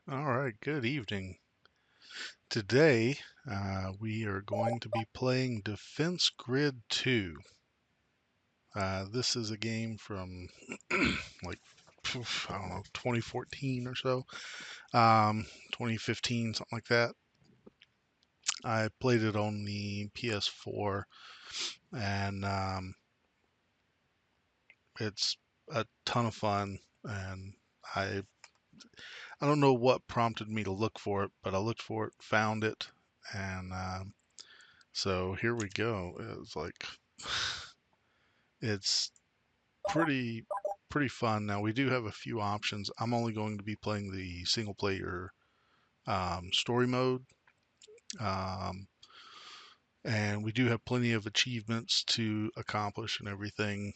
All right, good evening. Today, we are going to be playing Defense Grid 2. This is a game from like, I don't know, 2014 or so, 2015, something like that. I played it on the PS4, and it's a ton of fun. And I, I don't know what prompted me to look for it, but I looked for it, found it, and so here we go. It's like it's pretty fun. Now we do have a few options. I'm only going to be playing the single player story mode, um, and we do have plenty of achievements to accomplish and everything.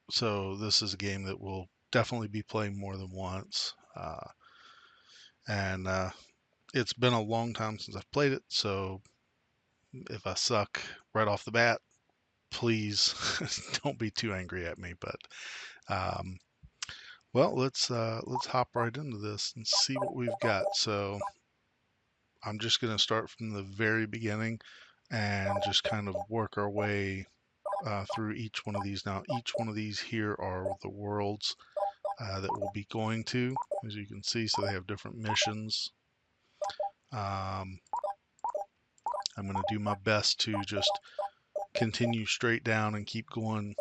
So this is a game that we'll definitely be playing more than once. And It's been a long time since I've played it, so if I suck right off the bat, please don't be too angry at me. But um, Well, let's hop right into this and see what we've got. So I'm just going to start from the very beginning and just kind of work our way through each one of these. Now, each one of these here are the worlds that we'll be going to, as you can see. So they have different missions. Um, I'm going to do my best to just continue straight down and keep going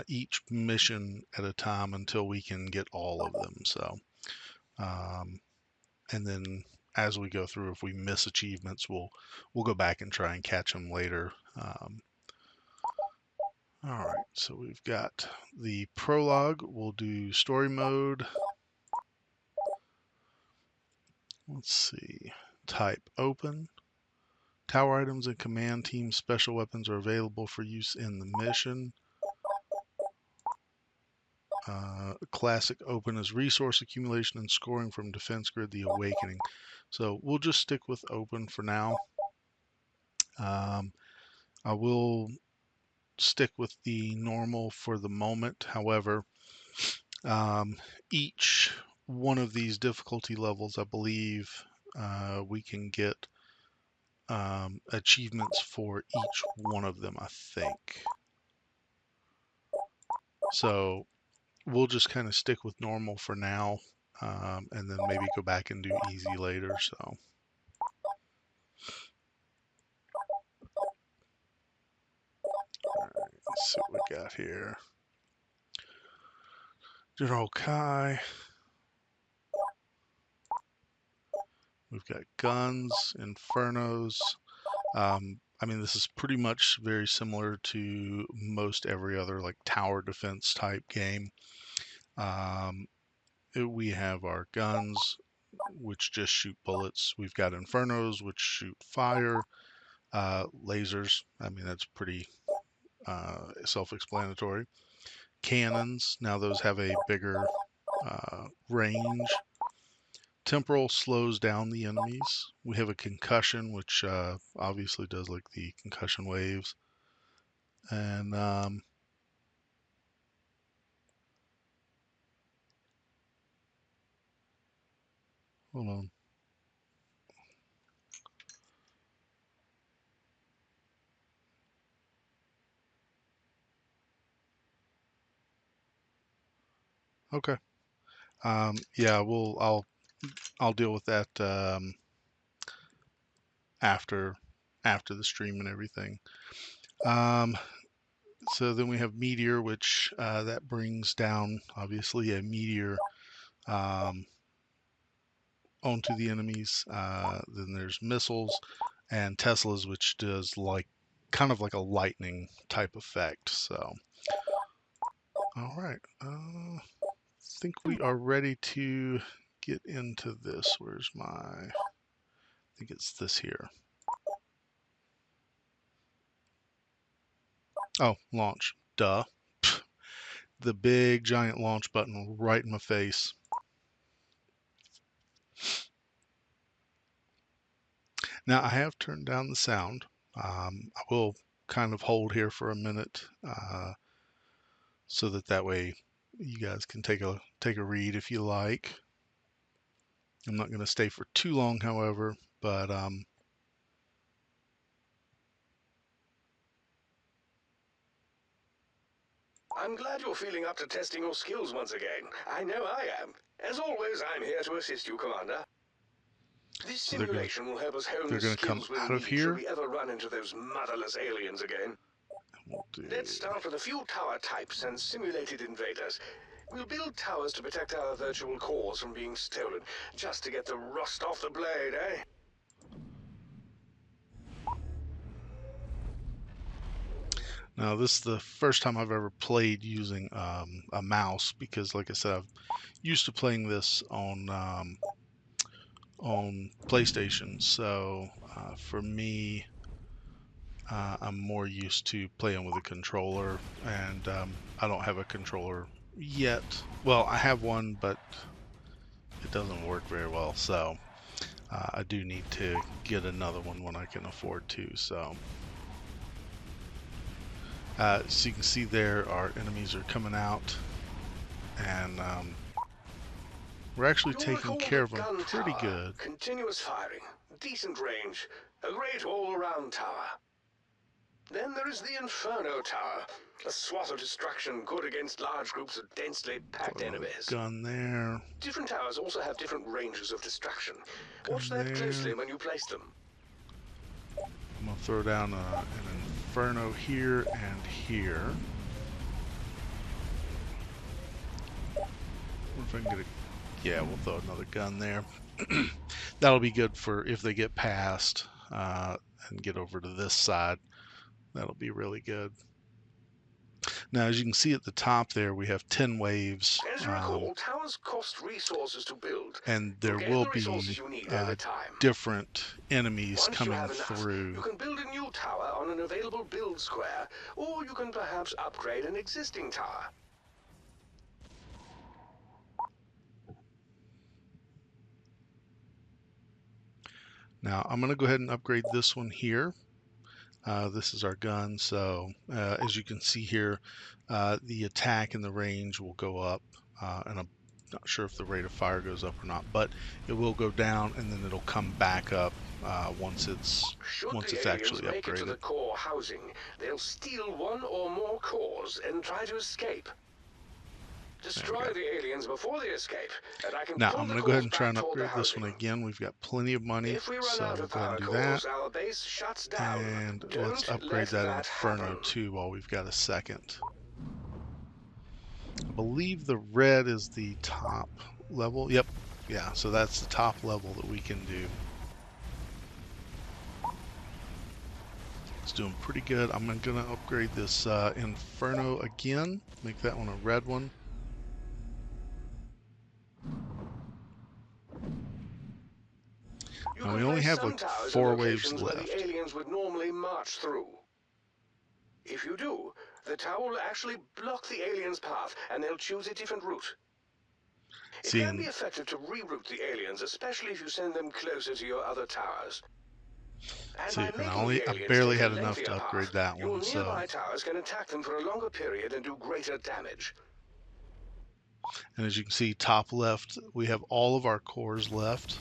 each mission at a time until we can get all of them. So. Um, and then as we go through, if we miss achievements, we'll go back and try and catch them later. All right, so we've got the prologue. We'll do story mode. Let's see. Type open. Tower items and command team special weapons are available for use in the mission. Classic open is resource accumulation and scoring from Defense Grid The Awakening. So we'll just stick with open for now. I will stick with the normal for the moment. However, um, each one of these difficulty levels, I believe, we can get achievements for each one of them, I think. So we'll just kind of stick with normal for now, and then maybe go back and do easy later. So, all right, let's see what we got here. General Kai. We've got guns, infernos. I mean, this is pretty much very similar to most every other like tower defense type game. Um, we have our guns, which just shoot bullets. We've got infernos, which shoot fire. Lasers. I mean, that's pretty self-explanatory. Cannons. Now those have a bigger range. Temporal slows down the enemies. We have a concussion, which obviously does like the concussion waves. And hold on. Okay. Yeah, I'll deal with that after the stream and everything. Um, so then we have meteor, which that brings down obviously a meteor um, onto the enemies. Then there's missiles and Teslas, which does like kind of like a lightning type effect. So, all right. Think we are ready to get into this. Where's my? I think it's this here. Oh, launch. Duh. The big giant launch button right in my face. Now I have turned down the sound. I will kind of hold here for a minute so that way you guys can take a read if you like. I'm not going to stay for too long, however, but I'm glad you're feeling up to testing your skills once again. I know I am. As always, I'm here to assist you, Commander. This so simulation will help us hone they're the going to come skills we'll out of need should here. we ever run into those motherless aliens again. We'll do, Let's start with a few tower types and simulated invaders. We'll build towers to protect our virtual cores from being stolen, just to get the rust off the blade, eh? now this is the first time I've ever played using a mouse, because like I said, I've used to playing this on PlayStation. So for me, I'm more used to playing with a controller, and I don't have a controller yet. Well, I have one, but it doesn't work very well. So I do need to get another one when I can afford to. So you can see there, our enemies are coming out, and we're actually You'll taking recall care the of them gun pretty tower. good. Continuous firing, decent range, a great all-around tower. Then there is the Inferno Tower, a swath of destruction good against large groups of densely packed Throw another enemies. gun there, Different towers also have different ranges of destruction. Watch gun that closely there. when you place them. I'm gonna throw down an Inferno here and here. What if I can get a... Yeah, we'll throw another gun there. That'll be good for if they get past and get over to this side. That'll be really good. Now, as you can see at the top there, we have 10 waves, As you recall, towers cost resources to build. and You'll there gain will the resources be you need over time. different enemies Once you coming have enough, you through. can build a new tower on an available build square, or you can perhaps upgrade an existing tower. Now, I'm going to go ahead and upgrade this one here. This is our gun, so as you can see here, the attack and the range will go up, and I'm not sure if the rate of fire goes up or not, but it will go down and then it'll come back up once it's Should the aliens actually make it to upgraded. the core housing, they'll steal one or more cores and try to escape. Destroy the aliens before they escape, and I can Now pull I'm the going to go ahead cores and try back and toward the upgrade this housing. one again. We've got plenty of money, If we run so out we'll of go ahead power and do that. cores, our base shuts down. And let's Don't upgrade let that that Inferno happen. too while we've got a second. I believe the red is the top level. Yep. Yeah, so that's the top level that we can do. It's doing pretty good. I'm going to upgrade this Inferno again. Make that one a red one. You Now can we only place have some like towers in 4 waves locations where the left. aliens would normally march through. If you do, the tower will actually block the aliens' path, and they'll choose a different route. It can be Seeing, effective to reroute the aliens, especially if you send them closer to your other towers. And by see, and making the I aliens barely take a had enough lengthier to upgrade path, that your one. So, nearby towers can attack them for a longer period and do greater damage. and as you can see, top left, we have all of our cores left.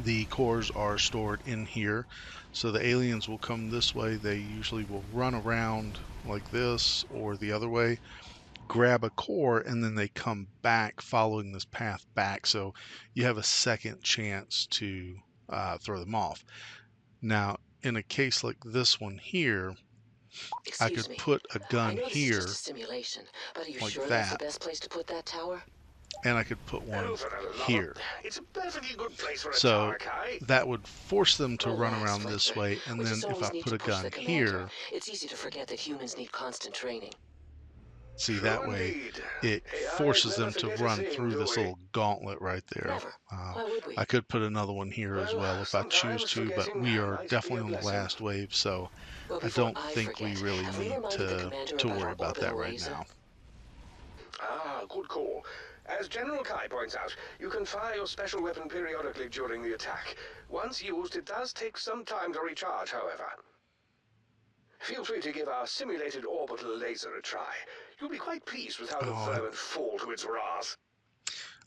The cores are stored in here, so the aliens will come this way. They usually will run around like this or the other way, grab a core, and then they come back following this path back, so you have a second chance to throw them off. Now, in a case like this one here, I Excuse could me. put a I gun know this is just a here simulation, but are you like sure that's the that, best place to put that tower? and I could put one Oh, for the love of... here. It's a perfectly good place for a So tower, Kai. that would force them to run Relax, around this Flamethrower. way, and We then just if always I need put to a push gun the commander. here, It's easy to forget that humans need constant training. see, that True way indeed. it AIs forces never them to forget a run thing, through do this we? little gauntlet right there. Never. Why would we? I could put another one here as Well, well if I choose sometimes to, but forgetting we are might be a definitely on the blessing. last wave, so Well, I before don't I think we forget, really have we need reminded the commander to about worry our about that orbital right laser? now. Ah, good call. As General Kai points out, you can fire your special weapon periodically during the attack. Once used, it does take some time to recharge, however. Feel free to give our simulated orbital laser a try. You'll be quite pleased with how the Oh, vermin fall to its wrath.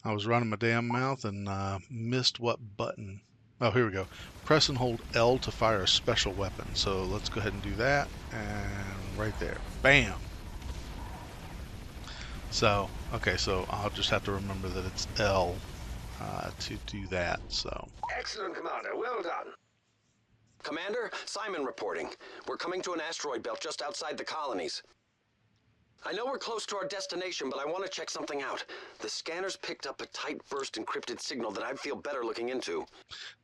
I was running my damn mouth and missed what button. Oh, here we go. Press and hold L to fire a special weapon. So let's go ahead and do that. And right there. Bam! So, okay, so I'll just have to remember that it's L to do that, so. Excellent, Commander. Well done. Commander, Simon reporting. We're coming to an asteroid belt just outside the colonies. I know we're close to our destination, but I want to check something out. The scanners picked up a tight burst encrypted signal that I'd feel better looking into.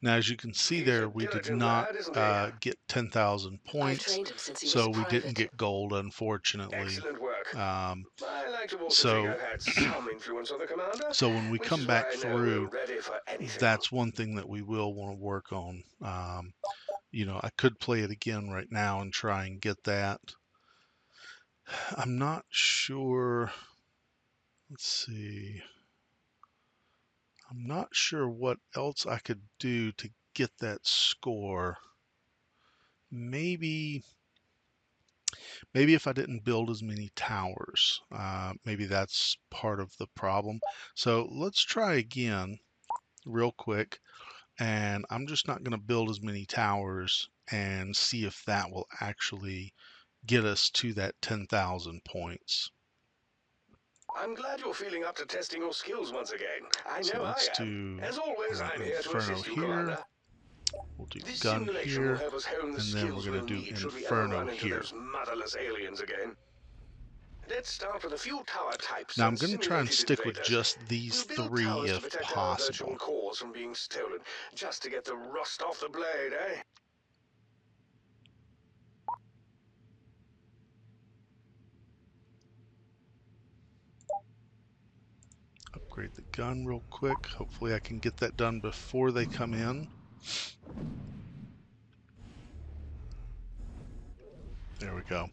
Now, as you can see He's there, a we did diligent not lad, isn't he? get 10,000 I've points, trained him since he was so a we private. didn't get gold, unfortunately. Excellent work. Um, I like to also so- think I've had some influence on the Commander. so when we which come is back why I know through, we're ready for anything. that's one thing that we will want to work on. You know, I could play it again right now and try and get that. I'm not sure. Let's see. I'm not sure what else I could do to get that score. Maybe if I didn't build as many towers, maybe that's part of the problem. So let's try again real quick, and I'm just not going to build as many towers and see if that will actually get us to that 10,000 points. I'm glad you're feeling up to testing your skills once again. I So know let's I am. do As always, I'm here to Inferno assist you, here. Commander. We'll do This gun simulation will here, help us hone the and then we're skills going we'll to do need should we ever Inferno run into here. those motherless aliens again. Let's start with a few tower types. Now I'm and going to try and simulated stick with invaders. just these We'll build three towers to if protect our possible. virtual cores from being stolen, just to get the rust off the blade, eh? Upgrade the gun real quick. Hopefully I can get that done before they come in. There we go.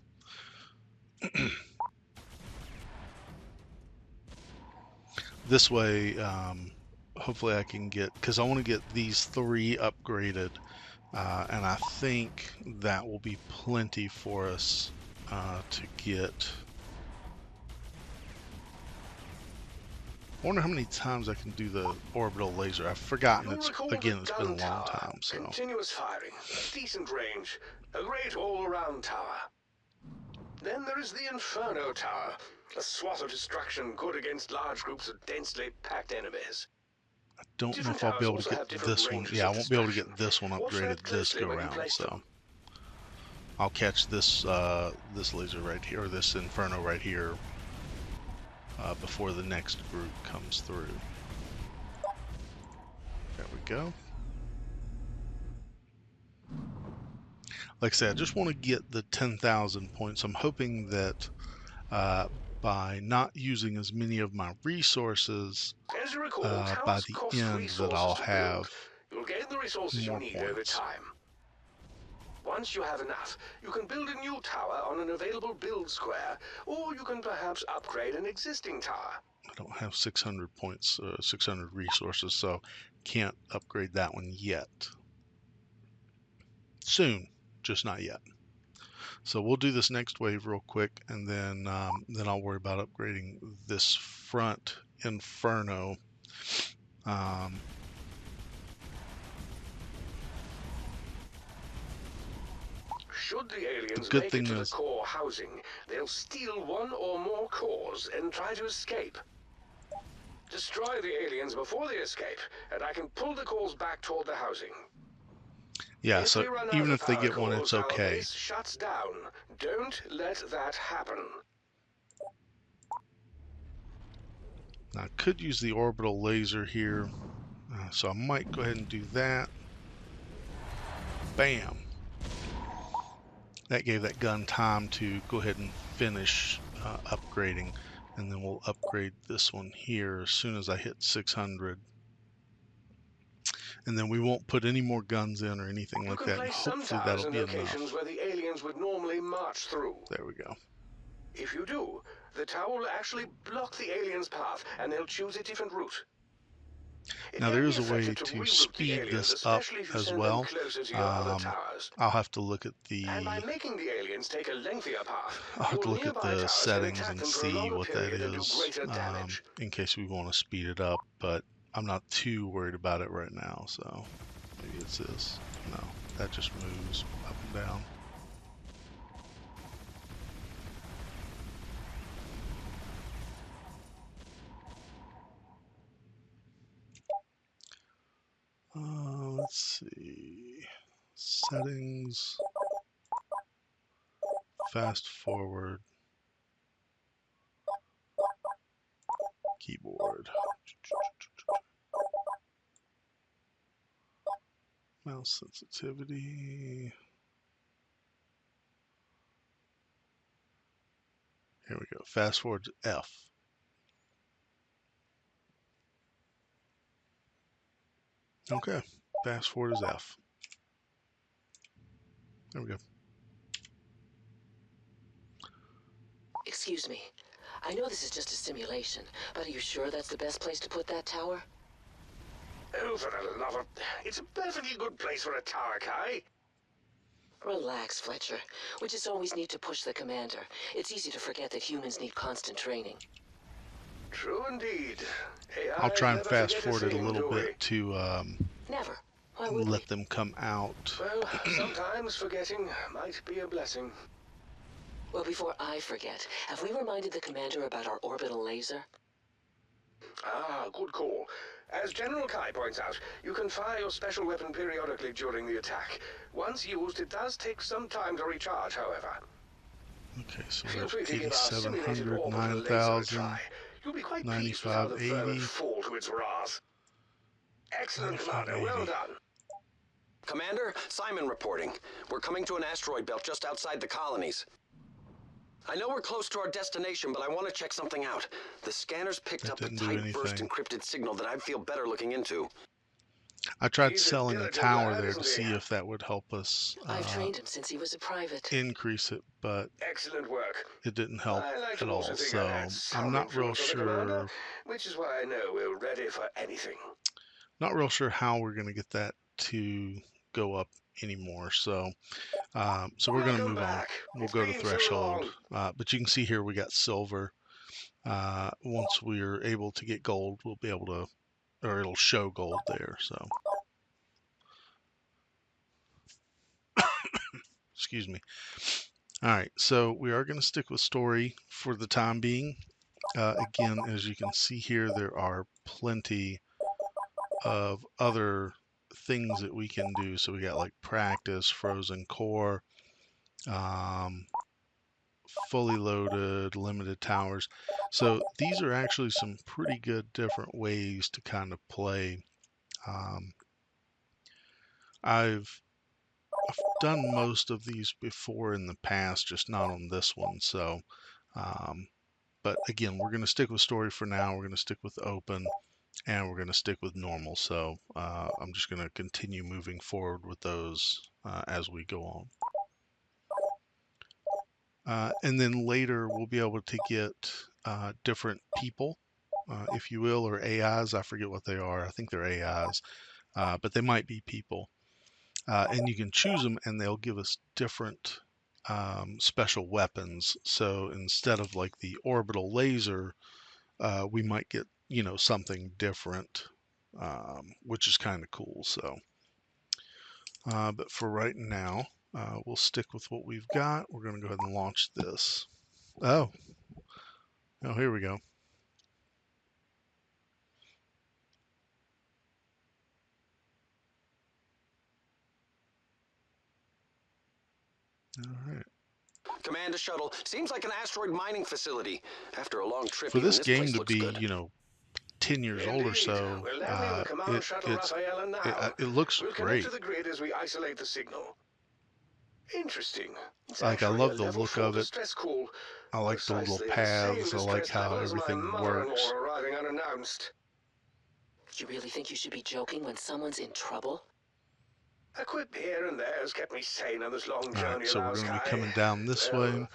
This way, hopefully I can get, because I want to get these three upgraded, and I think that will be plenty for us to get. I wonder how many times I can do the orbital laser. I've forgotten. You'll It's recall again, the it's been a gun long tower. time. So Continuous firing, decent range, a great all-around tower. Then there is the Inferno Tower, a swath of destruction good against large groups of densely packed enemies. I don't know Different if I'll be towers able also to have get different this one. ranges Yeah, I of won't be able to destruction. get this one Watch upgraded that this closely go when you round. place So them. I'll catch this this laser right here, or this Inferno right here, before the next group comes through. There we go. Like I said, I just want to get the 10,000 points. I'm hoping that by not using as many of my resources As you recall, by towers the cost end, that resources I'll to have build. You'll gain the resources you more need over points. time. Once you have enough, you can build a new tower on an available build square, or you can perhaps upgrade an existing tower. I don't have 600 points, 600 resources, so can't upgrade that one yet. Soon, just not yet. So we'll do this next wave real quick, and then I'll worry about upgrading this front Inferno. Should the aliens good make thing it to is- the core housing, they'll steal one or more cores and try to escape. Destroy the aliens before they escape, and I can pull the cores back toward the housing. Yeah, If so we run out even of if they power get one, cores, it's our okay. base shuts down. Don't let that happen. Now, I could use the orbital laser here, so I might go ahead and do that. Bam! That gave that gun time to go ahead and finish upgrading, and then we'll upgrade this one here as soon as I hit 600. And then we won't put any more guns in or anything You like can that, and place some hopefully towers that'll in be locations enough. where the aliens would normally march through. There we go. If you do, the tower will actually block the aliens' path, and they'll choose a different route. It Now can there be is a effective way to to reroute the speed aliens, this up especially if you as send them well. closer to your other towers. I'll have to look at And by the making the aliens take a lengthier path, I'll have to your look at nearby the towers can settings attack and them for a see longer what that period and do is, greater damage. in case we want to speed it up, but I'm not too worried about it right now, so maybe it's this. No, that just moves up and down. Let's see. Settings. Fast forward. Keyboard. Mouse sensitivity. Here we go. Fast forward to F. Okay. Fast forward is F. There we go. Excuse me. I know this is just a simulation, but are you sure that's the best place to put that tower? Oh, for the love of... It's a perfectly good place for a tower, Kai. Relax, Fletcher. We just always need to push the commander. It's easy to forget that humans need constant training. True indeed. I'll try and never fast forget forward it a thing, little do we? bit to Never. Why would let we? them come out. Well, sometimes forgetting might be a blessing. Well, before I forget, have we reminded the commander about our orbital laser? Ah, good call. As General Kai points out, you can fire your special weapon periodically during the attack. Once used, it does take some time to recharge, however. Okay, so Feel we're free at to give our simulated 8,700, orbital laser a 9,000, try. You'll be quite pleased with how the 95, vermin 80, fall to its wrath. Excellent, 95, Commander. Well 80. done. Commander, Simon reporting. We're coming to an asteroid belt just outside the colonies. I know we're close to our destination, but I want to check something out. The scanners picked That up a didn't do tight burst anything. encrypted signal that I'd feel better looking into. I tried He's a selling a diligent tower lad, there to isn't see he? if that would help us I've trained him since he was a private. increase it, but Excellent work. it didn't help I like at to also all. think So I had I'm some not real influence on the commander, sure. which is why I know we're ready for anything. Not real sure how we're going to get that to go up anymore. So so we're going to Welcome move on. back. We'll It's go to been too threshold. long. But you can see here we got silver. Once we're able to get gold, we'll be able to, or it'll show gold there. So excuse me. All right, so we are going to stick with story for the time being. Again, as you can see here, there are plenty of other things that we can do. So we got like practice, frozen core, um, fully loaded, limited towers. So these are actually some pretty good different ways to kind of play. Um, I've done most of these before in the past, just not on this one. So, but again, we're going to stick with story for now. We're going to stick with open, and we're going to stick with normal. So I'm just going to continue moving forward with those as we go on. And then later we'll be able to get different people, if you will, or AIs. I forget what they are. I think they're AIs, but they might be people. And you can choose them, and they'll give us different special weapons. So instead of like the orbital laser, we might get, you know, something different, which is kind of cool. So, but for right now, we'll stick with what we've got. We're going to go ahead and launch this. Oh, here we go. All right. Commander shuttle seems like an asteroid mining facility. After a long trip, For even this this game place to looks be, good. you know, 10 years old or Indeed. so, We're landing on the command shuttle Rafaela now. it looks We'll connect great. to the grid as we isolate the signal. Interesting. It's Like, I actually love a the level look 4 of it. distress call. I like the little Precisely the same paths. I like distress how level as my everything mother-in-law works. arriving unannounced. You really think you should be joking when someone's in trouble? A quip here and there has kept me sane on this long All right, journey so of we're ours, going to be Kai. coming down this Well, way.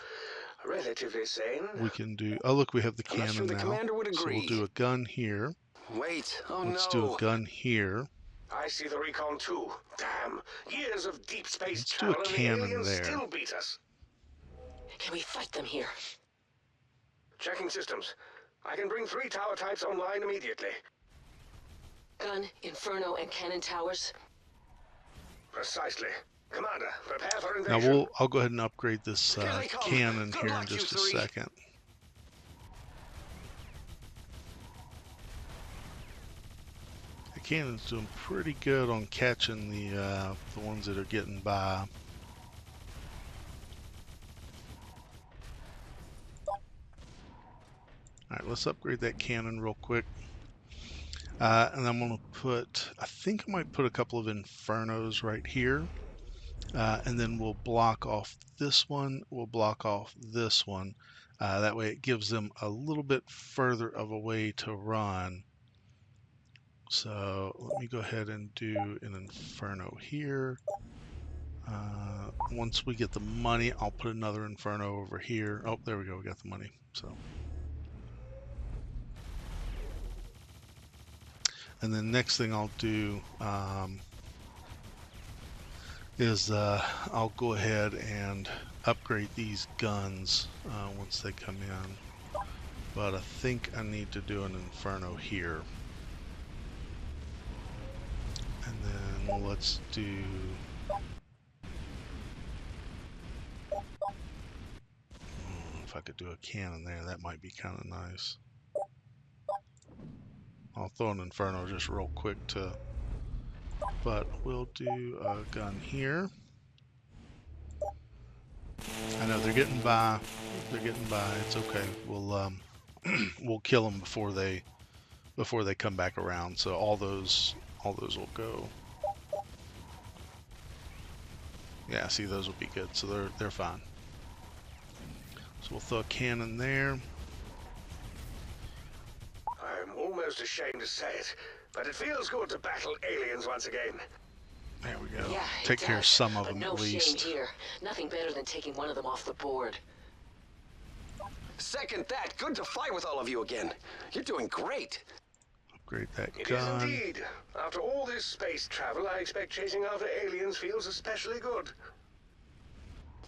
relatively sane. We can do, oh look, we have the I'm not sure cannon the now. commander would So we'll agree. do a gun here. Wait. Oh Let's do a no. gun here. I see the recon too. Damn. Years of deep space Let's do a travel and the cannon aliens there. still beat us. Can we fight them here? Checking systems. I can bring 3 tower types online immediately. Gun, Inferno, and cannon towers? Precisely. Commander, prepare for Now invasion. I'll go ahead and upgrade this Here they come. cannon Good here in luck, you just a three. second. The cannon's doing pretty good on catching the ones that are getting by. Alright, let's upgrade that cannon real quick. And I'm going to put, I think I might put a couple of Infernos right here. And then we'll block off this one, we'll block off this one. That way it gives them a little bit further of a way to run. So let me go ahead and do an Inferno here. Once we get the money, I'll put another Inferno over here. Oh, there we go, we got the money. So, and then next thing I'll do is I'll go ahead and upgrade these guns once they come in. But I think I need to do an Inferno here. And then let's do... if I could do a cannon there, that might be kind of nice. I'll throw an Inferno just real quick to... but we'll do a gun here. I know they're getting by. They're getting by. It's okay. We'll we'll kill them before they come back around. So all those will go. Yeah, see, those will be good. So they're fine. So we'll throw a cannon there. I'm almost ashamed to say it, but it feels good to battle aliens once again. There we go. Yeah, Take care of some of but them no at least. shame here. Nothing better than taking one of them off the board. Second that. Good to fight with all of you again. You're doing great. Upgrade that It is gun. indeed. After all this space travel, I expect chasing after aliens feels especially good.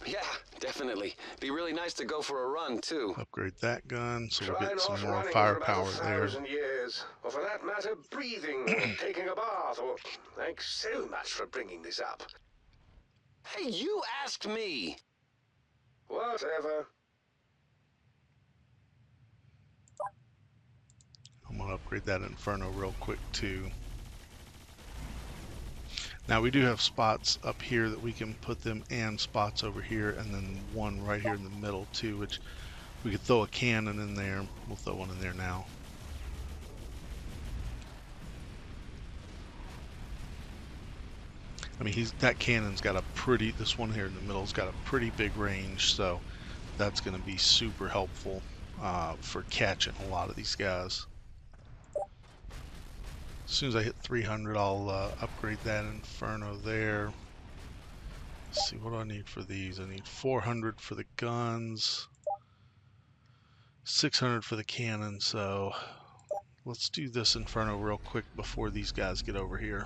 Yeah, definitely. Be really nice to go for a run, too. Upgrade that gun, so we'll Try get some not more running for firepower about there. 1,000 years, or for that matter, breathing or taking a bath, or thanks so much for bringing this up. Hey, you asked me. Whatever. I'm going to upgrade that Inferno real quick too. Now we do have spots up here that we can put them, and spots over here, and then one right here in the middle too, which we could throw a cannon in there. We'll throw one in there now. I mean, that cannon's got a pretty, this one here in the middle's got a pretty big range, so that's going to be super helpful for catching a lot of these guys. As soon as I hit 300, I'll upgrade that Inferno there. Let's see, what do I need for these? I need 400 for the guns, 600 for the cannon, so let's do this Inferno real quick before these guys get over here.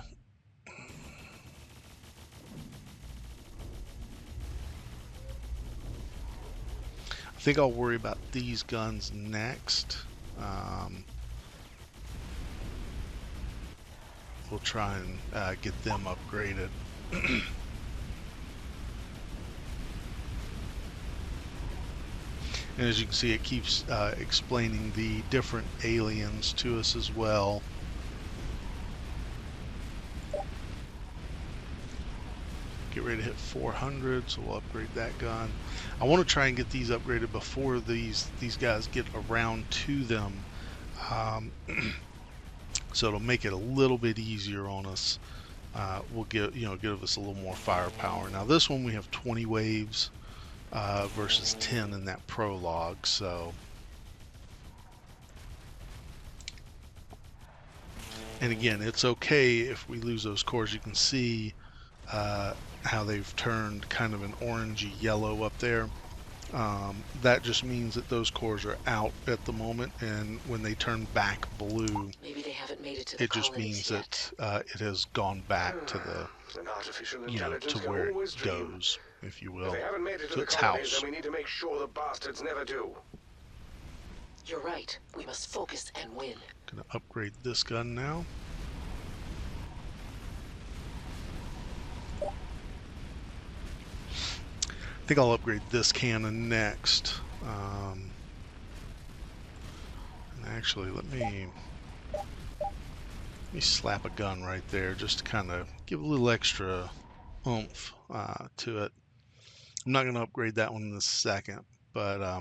I think I'll worry about these guns next. We'll try and get them upgraded. And as you can see, it keeps explaining the different aliens to us as well. Get ready to hit 400, so we'll upgrade that gun. I want to try and get these upgraded before these guys get around to them. So it'll make it a little bit easier on us. Will give us a little more firepower. Now this one we have 20 waves versus 10 in that prologue. So, and again, it's okay if we lose those cores. You can see how they've turned kind of an orangey yellow up there. That just means that those cores are out at the moment, and when they turn back blue, Maybe they haven't haven't made it to the It just colonies means yet. that it has gone back to the, An artificial you know, intelligence to can where it always dream. goes, if you If will, they haven't made it to to the its colonies, then house. we need to make sure the bastards never do. You're right. We must focus and win. Gonna upgrade this gun now. I think I'll upgrade this cannon next. And actually, let me slap a gun right there just to kind of give a little extra oomph to it. I'm not going to upgrade that one in a second, but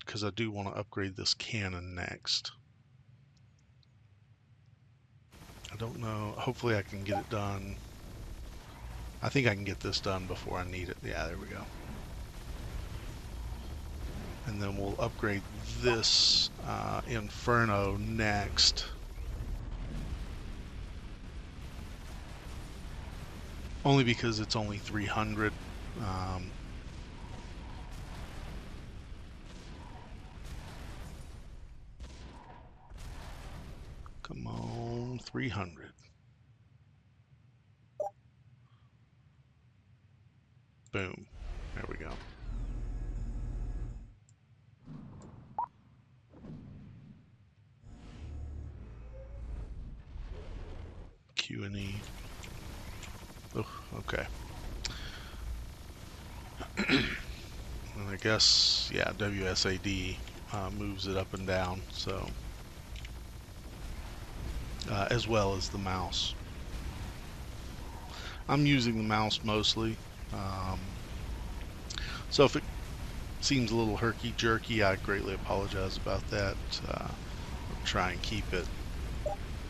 because I do want to upgrade this cannon next. I don't know. Hopefully I can get it done. I think I can get this done before I need it. Yeah, there we go. And then we'll upgrade this Inferno next. Only because it's only 300. Come on, 300. Boom. There we go. Q&E. Oh, okay. And I guess, yeah, WSAD moves it up and down, so as well as the mouse. I'm using the mouse mostly, so if it seems a little herky-jerky, I greatly apologize about that. I'll try and keep it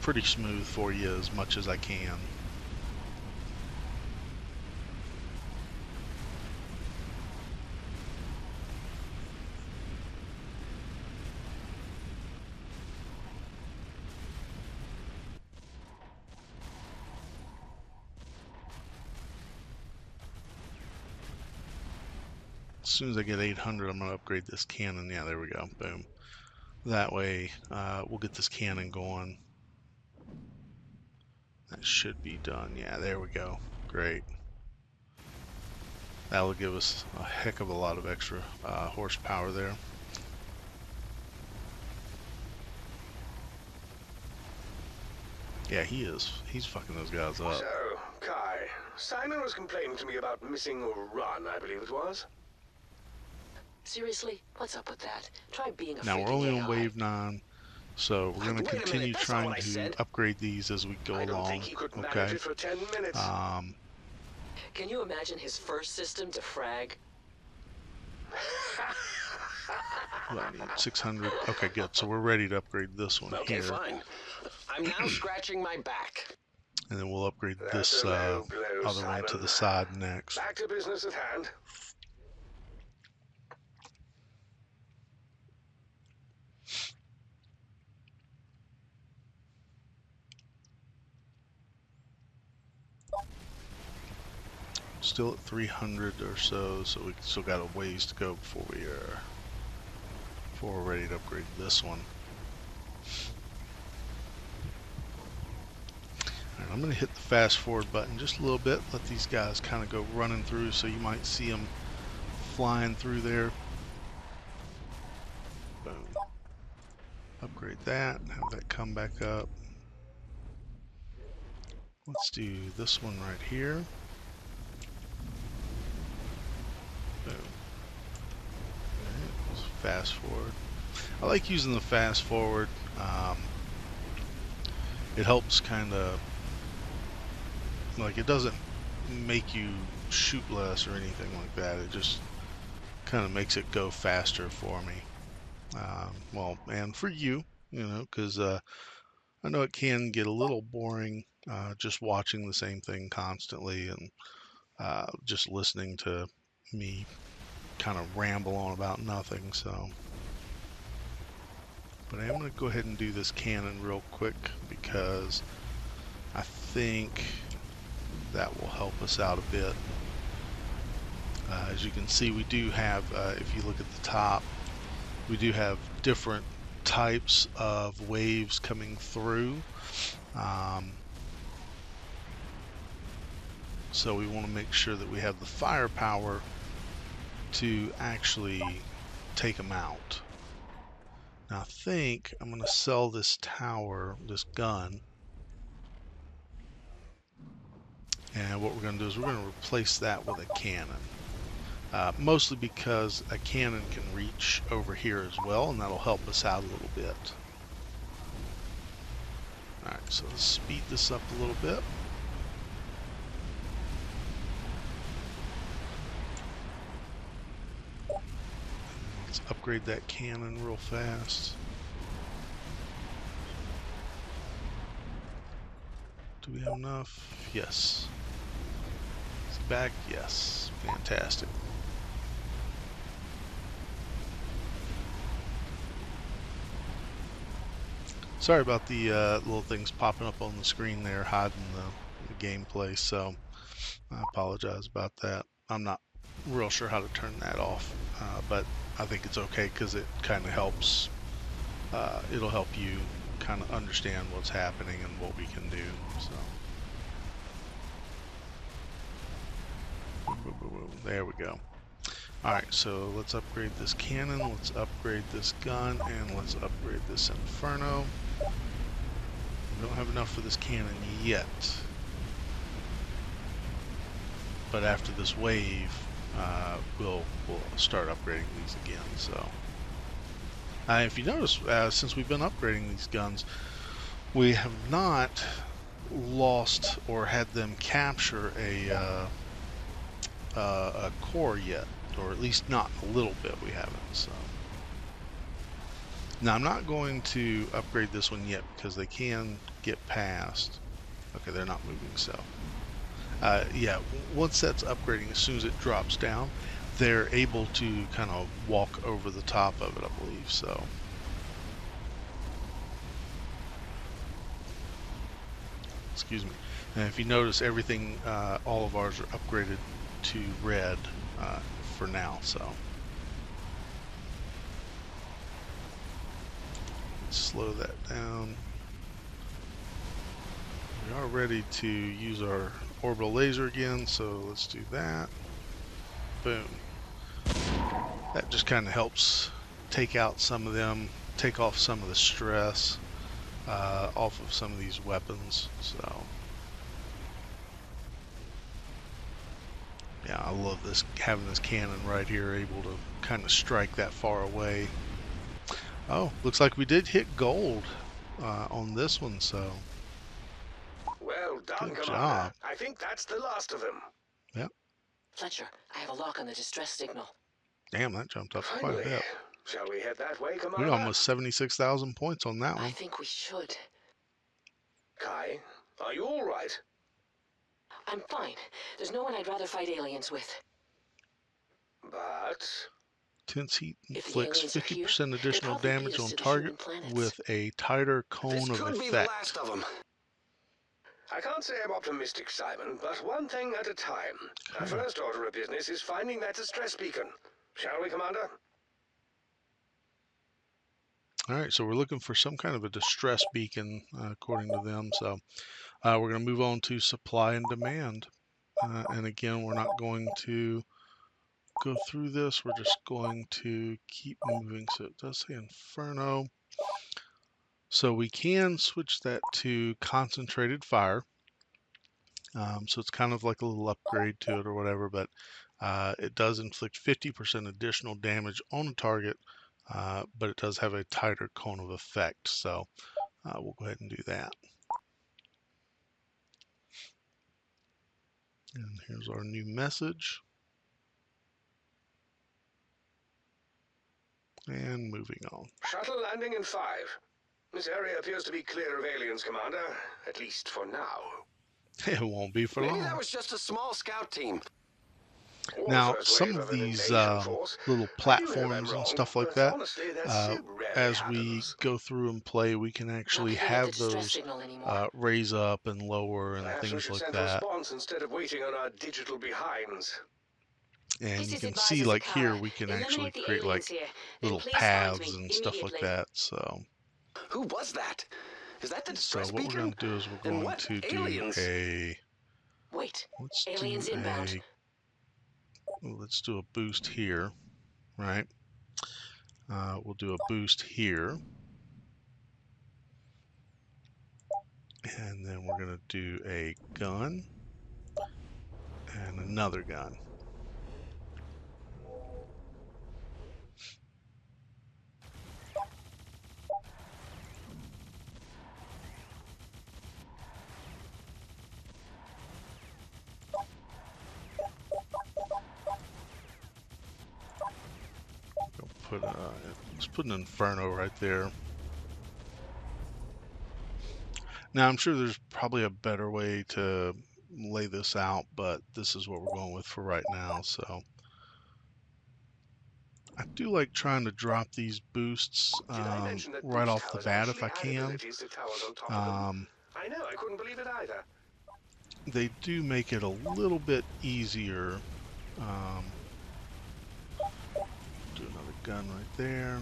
pretty smooth for you as much as I can. As soon as I get 800, I'm going to upgrade this cannon. Yeah, there we go. Boom. That way, we'll get this cannon going. That should be done. Yeah, there we go. Great. That'll give us a heck of a lot of extra horsepower there. Yeah, he's fucking those guys up. So, Kai, Simon was complaining to me about missing a run, I believe it was. Seriously? What's up with that? Try being a Now we're freaking only on AI. wave 9, so we're going to Wait a minute, continue that's not trying what I to said. upgrade these as we go I don't along. think he could manage Okay. it for 10 minutes. Can you imagine his first system to frag? What, I need 600. Okay, good. So we're ready to upgrade this one Okay, here, fine. I'm now scratching my back. and then we'll upgrade That's this a low blow, other one to Simon. the side next. Back to business at hand. Still at 300 or so, so we still got a ways to go before we're ready to upgrade this one. All right, I'm going to hit the fast forward button just a little bit, let these guys kind of go running through, so you might see them flying through there. Boom. Upgrade that, have that come back up. Let's do this one right here. Boom. Alright, let's fast forward. I like using the fast forward. It helps kind of, like, it doesn't make you shoot less or anything like that. It just kind of makes it go faster for me. Well, and for you, you know, because I know it can get a little boring just watching the same thing constantly and just listening to me kind of ramble on about nothing. So, but I am going to go ahead and do this cannon real quick because I think that will help us out a bit. As you can see, we do have, if you look at the top, we do have different types of waves coming through. So we want to make sure that we have the firepower to actually take them out. Now I think I'm going to sell this tower, this gun, and what we're going to do is we're going to replace that with a cannon. Mostly because a cannon can reach over here as well, and that'll help us out a little bit. Alright, so let's speed this up a little bit. Let's upgrade that cannon real fast. Do we have enough? Yes. Is he back? Yes. Fantastic. Sorry about the little things popping up on the screen there, hiding the gameplay, so I apologize about that. I'm not real sure how to turn that off, but I think it's okay because it kind of helps. It'll help you kind of understand what's happening and what we can do. So there we go. Alright, so let's upgrade this cannon, let's upgrade this gun, and let's upgrade this Inferno. We don't have enough for this cannon yet. But after this wave, we'll start upgrading these again. So, if you notice, since we've been upgrading these guns, we have not lost or had them capture a core yet. Or at least not a little bit we haven't. So now I'm not going to upgrade this one yet because they can get past. Okay, they're not moving, so yeah, once that's upgrading, as soon as it drops down, they're able to kind of walk over the top of it, I believe. So excuse me. And if you notice, everything, all of ours are upgraded to red for now, so let's slow that down. We are ready to use our orbital laser again, so let's do that. Boom. That just kind of helps take out some of them, take off some of the stress off of some of these weapons. So yeah, I love this, having this cannon right here, able to kind of strike that far away. Oh, looks like we did hit gold on this one, so Well done, good Commander. job. I think that's the last of them. Yep. Fletcher, I have a lock on the distress signal. Damn, that jumped up quite a Finally. bit. Shall we head that way, We Commander? got almost 76,000 points on that I one. think we should. Kai, are you all right? I'm fine. There's no one I'd rather fight aliens with. But Intense heat If the inflicts aliens are here, 50% they'd additional probably beat damage us on to the target human planets. with a tighter This cone of could be the effect. last of them. I can't say I'm optimistic, Simon, but one thing at a time. Our Okay. first order of business is finding that distress beacon. Shall we, Commander? Alright, so we're looking for some kind of a distress beacon, according to them. So we're going to move on to supply and demand. And again, we're not going to go through this. We're just going to keep moving. So it does say Inferno. So we can switch that to concentrated fire. So it's kind of like a little upgrade to it or whatever, but it does inflict 50% additional damage on a target, but it does have a tighter cone of effect. So we'll go ahead and do that. And here's our new message. And moving on. Shuttle landing in 5. This area appears to be clear of aliens, Commander. At least for now. It won't be for Maybe long. that was just a small scout team. Or Now, first some wave of an these invasion force. little I do hear I'm platforms and wrong, stuff like but that, honestly, that rarely as we happens. go through and play, we can Not actually picking up the have distress those signal anymore. raise up and lower and Perhaps we things should like send that. response instead of waiting on our digital behinds. And This you is can see, Advisor like here, Zakara. we can actually Eliminate the create aliens like here, then little please find paths me and stuff like immediately. that. So, Who was that? Is that the so distress what we're beacon? going to do is we're And going what to do aliens? a, Wait. let's Aliens do inbound. a boost here, right? We'll do a boost here. And then we're going to do a gun and another gun. Let's put an Inferno right there. Now, I'm sure there's probably a better way to lay this out, but this is what we're going with for right now. So I do like trying to drop these boosts Did I mention that right boost off the towers bat if actually I add can. abilities to towers on top of them? I know, I couldn't believe it either. They do make it a little bit easier. Do another gun right there.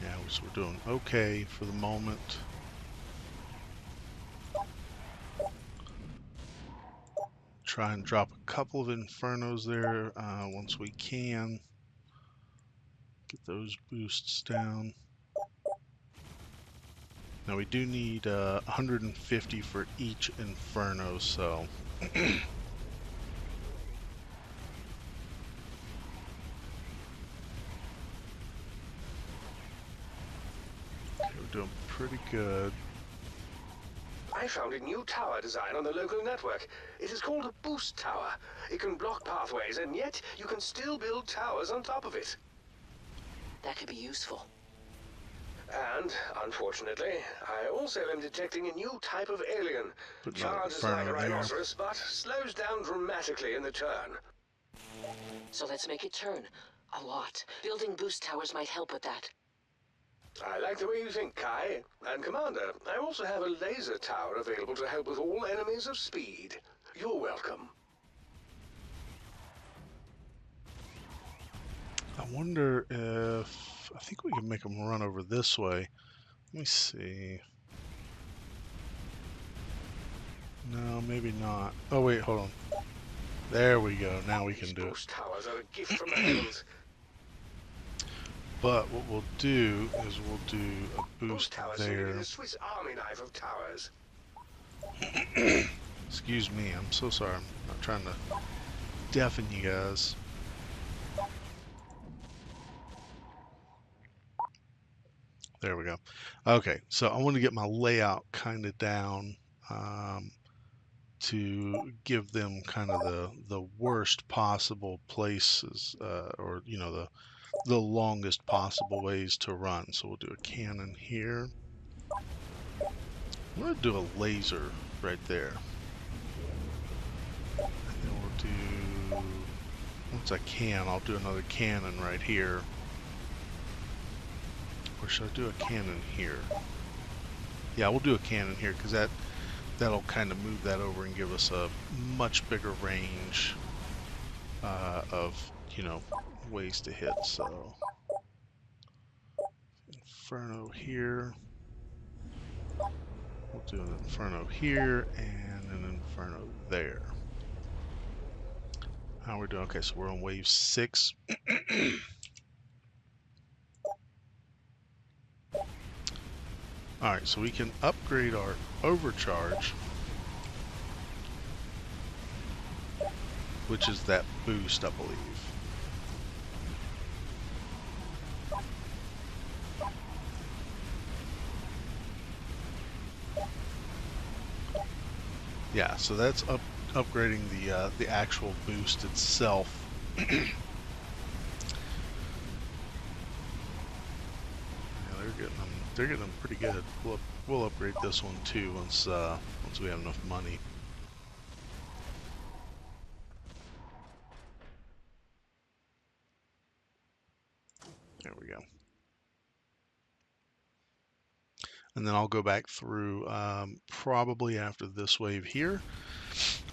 Yeah, so we're doing okay for the moment. Try and drop a couple of Infernos there once we can. Get those boosts down. Now we do need 150 for each Inferno, so okay, we're doing pretty good. I found a new tower design on the local network. It is called a boost tower. It can block pathways, and yet you can still build towers on top of it. That could be useful. And, unfortunately, I also am detecting a new type of alien. Put another Charges like a Inferno there. rhinoceros, but slows down dramatically in the turn. So let's make it turn. A lot. Building boost towers might help with that. I like the way you think, Kai. And Commander, I also have a laser tower available to help with all enemies of speed. You're welcome. I wonder if I think we can make them run over this way. Let me see. No, maybe not. Oh wait, hold on. There we go. Now we can These do it. boost towers are a gift from the heavens. But what we'll do is we'll do a Boost boost towers seem to be there. the Swiss Army knife of towers. Excuse me, I'm so sorry. I'm not trying to deafen you guys. There we go. Okay, so I want to get my layout kind of down to give them kind of the worst possible places, or you know the longest possible ways to run. So we'll do a cannon here. I'm gonna do a laser right there. And then we'll do, once I can, I'll do another cannon right here. Or should I do a cannon here? Yeah, we'll do a cannon here because that'll kind of move that over and give us a much bigger range of, you know, ways to hit. So Inferno here. We'll do an Inferno here and an Inferno there. How we're doing? Okay, so we're on wave 6. Alright, so we can upgrade our overcharge, which is that boost, I believe. Yeah, so that's upgrading the actual boost itself. Yeah, they're getting them pretty good. We'll upgrade this one too once we have enough money. There we go. and then I'll go back through probably after this wave here,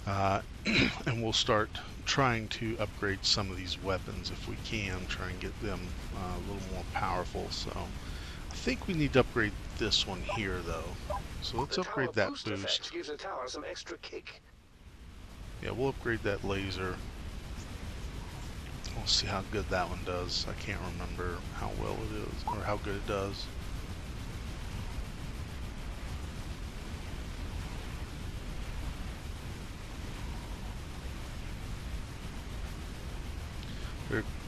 and we'll start trying to upgrade some of these weapons if we can, try and get them a little more powerful. So I think we need to upgrade this one here though. So let's upgrade that boost boost. effect gives the tower some extra kick. Yeah, we'll upgrade that laser. We'll see how good that one does. I can't remember how well it is or how good it does.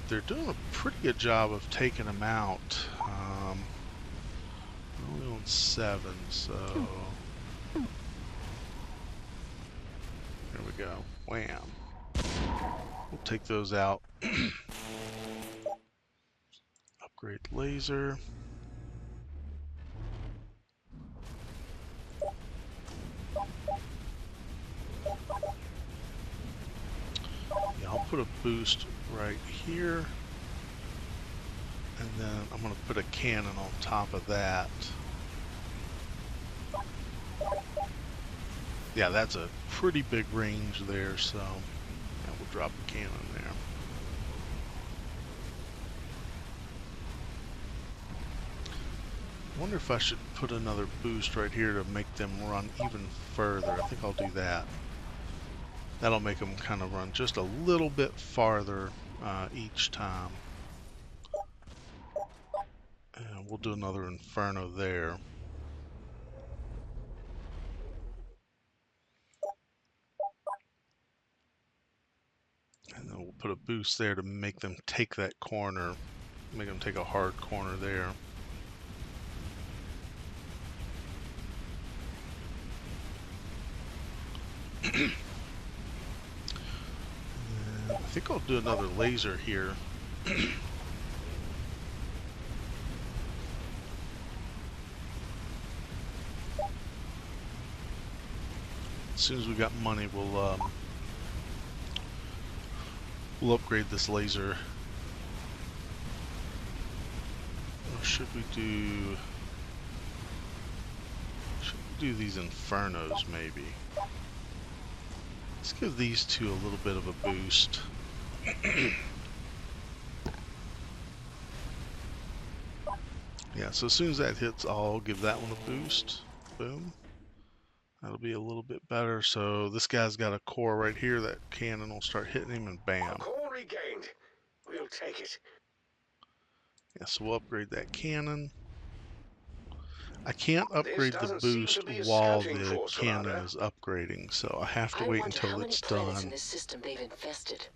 They're doing a pretty good job of taking them out. Only on 7, so there we go. Wham! We'll take those out. Upgrade laser. Yeah, I'll put a boost right here, and then I'm going to put a cannon on top of that. Yeah, that's a pretty big range there, so yeah, we'll drop a cannon there. I wonder if I should put another boost right here to make them run even further. I think I'll do that. That'll make them kind of run just a little bit farther each time. And we'll do another Inferno there. And then we'll put a boost there to make them take that corner, make them take a hard corner there. I think I'll do another laser here. As soon as we got money, we'll upgrade this laser. Or should we do these Infernos maybe? Let's give these two a little bit of a boost. Yeah, so as soon as that hits, I'll give that one a boost. Boom. That'll be a little bit better. So this guy's got a core right here. That cannon will start hitting him, and bam. A core regained. We'll take it. Yeah, so we'll upgrade that cannon. I can't upgrade the doesn't seem boost to be a while scouting the force, cannon Commander. is upgrading, so I have to I wait wonder until how many it's planets in done. this system they've infested.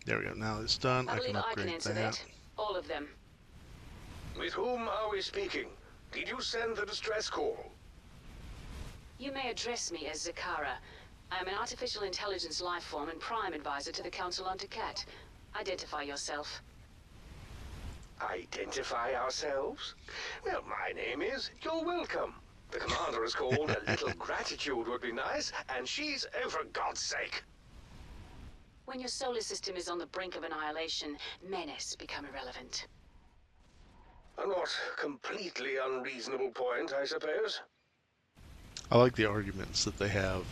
There we go. Now that it's done, I I believe can I can upgrade answer that. that. All of them. With whom are we speaking? Did you send the distress call? You may address me as Zakara. I am an artificial intelligence life form and prime advisor to the Council on Takat. Identify yourself. Identify ourselves? Well, my name is You're Welcome. The commander has called. A little gratitude would be nice, and she's, oh, for God's sake. When your solar system is on the brink of annihilation, menace become irrelevant. A not completely unreasonable point, I suppose. I like the arguments that they have.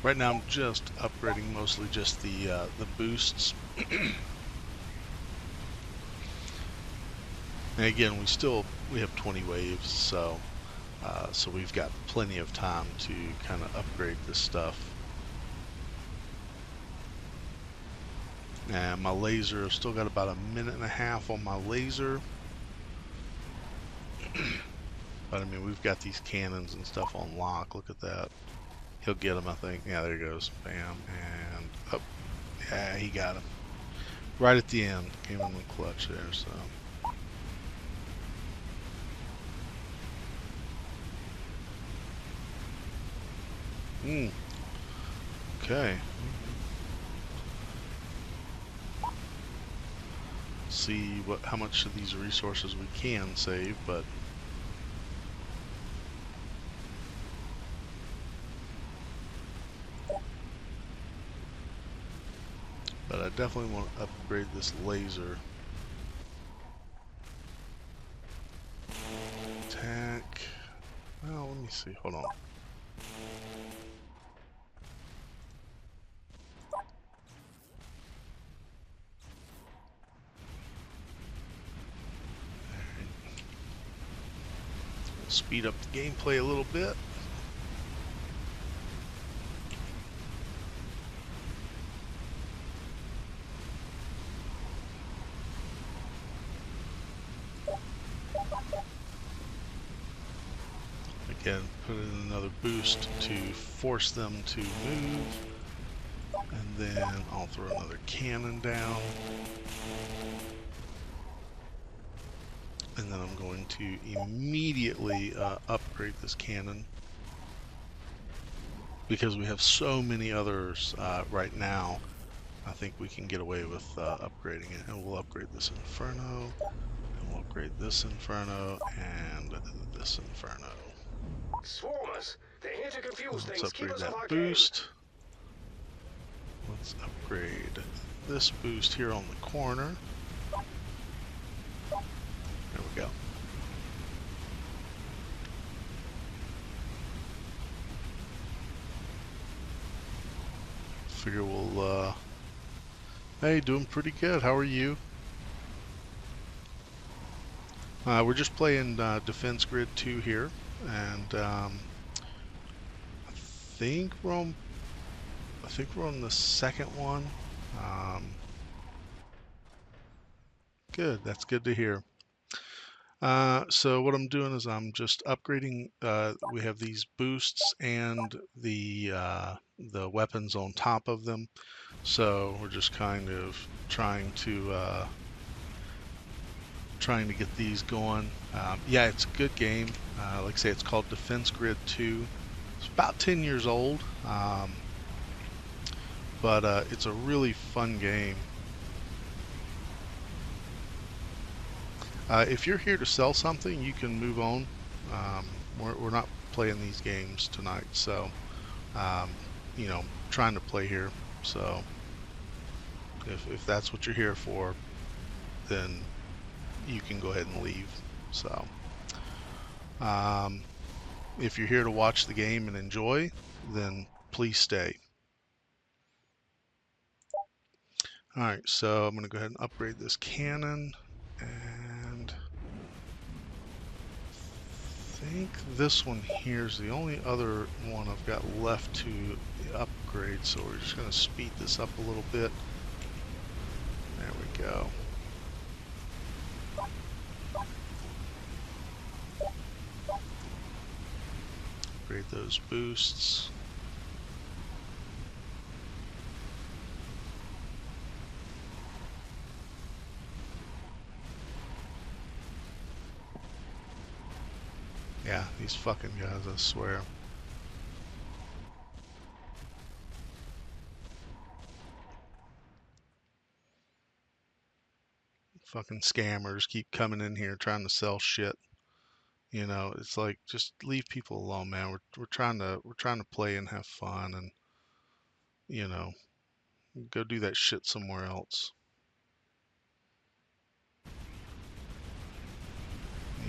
Right now, I'm just upgrading mostly just the boosts. And again, we have 20 waves, so we've got plenty of time to kind of upgrade this stuff. And my laser, I've still got about a minute and a half on my laser. But I mean, we've got these cannons and stuff on lock. Look at that. He'll get him, I think. Yeah, there he goes. Bam. And up. Yeah, he got him. Right at the end. Came in the clutch there, so. Okay. See how much of these resources we can save, but but I definitely want to upgrade this laser. Attack. Well, let me see. Hold on. Speed up the gameplay a little bit. Again, put in another boost to force them to move. And then I'll throw another cannon down. And then I'm going to immediately upgrade this cannon, because we have so many others right now. I think we can get away with upgrading it. And we'll upgrade this Inferno, and we'll upgrade this Inferno, and this Inferno. Swarmers, they're here to confuse Let's things. Keep upgrade us off that our game. boost. Let's upgrade this boost here on the corner. There we go. Figure we'll, hey, doing pretty good. How are you? We're just playing Defense Grid 2 here, and I think we're on the second one. Good, that's good to hear. So what I'm doing is I'm just upgrading. We have these boosts and the weapons on top of them. So we're just kind of trying to get these going. Yeah, it's a good game. Like I say, it's called Defense Grid 2. It's about 10 years old, but it's a really fun game. If you're here to sell something, you can move on. We're not playing these games tonight, so you know, trying to play here. So if that's what you're here for, then you can go ahead and leave. So if you're here to watch the game and enjoy, then please stay. Alright, so I'm going to go ahead and upgrade this cannon, and I think this one here is the only other one I've got left to upgrade, so we're just going to speed this up a little bit. There we go. Upgrade those boosts. Yeah, these fucking guys, I swear. Fucking scammers keep coming in here trying to sell shit. You know, it's like, just leave people alone, man. We're trying to play and have fun, and you know, go do that shit somewhere else.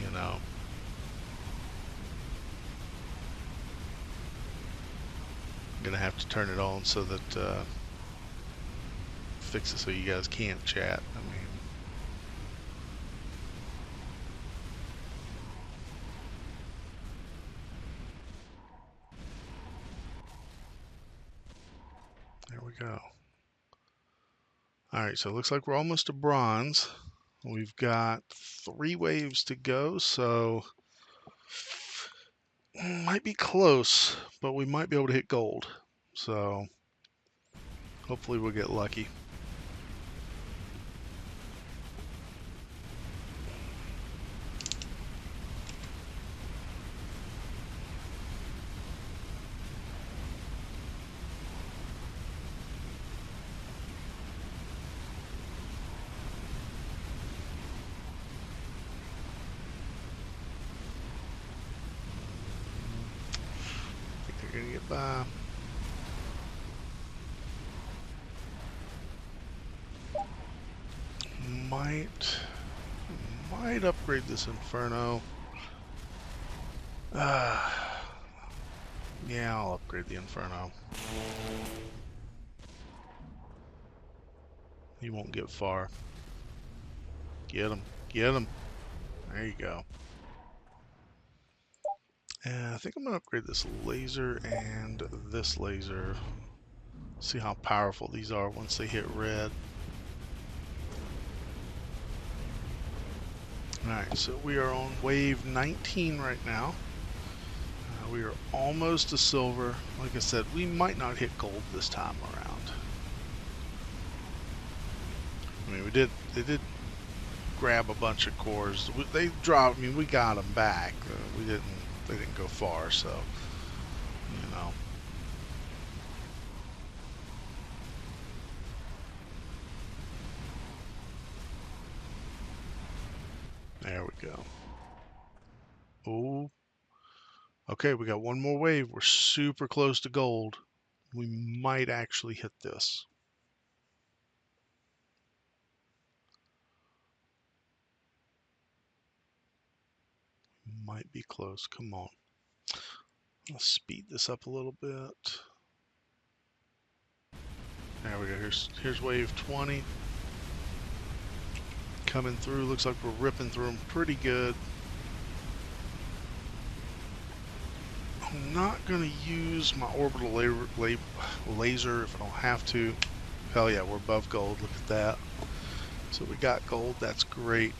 You know. I'm gonna have to turn it on so that fix it so you guys can't chat. I mean, there we go. Alright, so it looks like we're almost to bronze. We've got 3 waves to go, so might be close, but we might be able to hit gold. So hopefully we'll get lucky. Gonna get by. might upgrade this Inferno. Yeah, I'll upgrade the Inferno. He won't get far. Get him. Get him. There you go. And I think I'm going to upgrade this laser and this laser. See how powerful these are once they hit red. Alright, so we are on wave 19 right now. We are almost to silver. Like I said, we might not hit gold this time around. I mean, they did grab a bunch of cores. They dropped, I mean, we got them back. They didn't go far, so, you know. There we go. Oh. Okay, we got one more wave. We're super close to gold. We might actually hit this. Might be close. Come on. Let's speed this up a little bit. There we go. Here's wave 20. Coming through. Looks like we're ripping through them pretty good. I'm not going to use my orbital laser if I don't have to. Hell yeah, we're above gold. Look at that. So we got gold. That's great.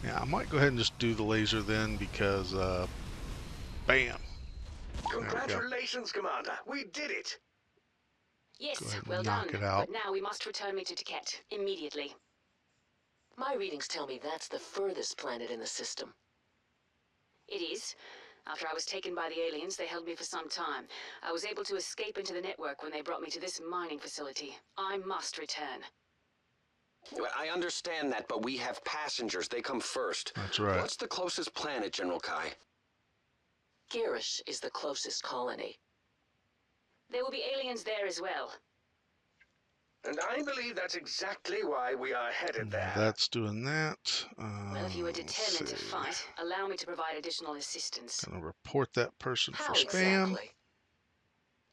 Yeah, I might go ahead and just do the laser then because, bam. Congratulations, Commander. We did it. Yes, well done. But now we must return me to Taket immediately. My readings tell me that's the furthest planet in the system. It is. After I was taken by the aliens, they held me for some time. I was able to escape into the network when they brought me to this mining facility. I must return. Well, I understand that, but we have passengers. They come first. That's right. What's the closest planet, General Kai? Girish is the closest colony. There will be aliens there as well. And I believe that's exactly why we are headed there. That's doing that. Well, if you are determined to fight, allow me to provide additional assistance. Gonna report that person How for spam. exactly?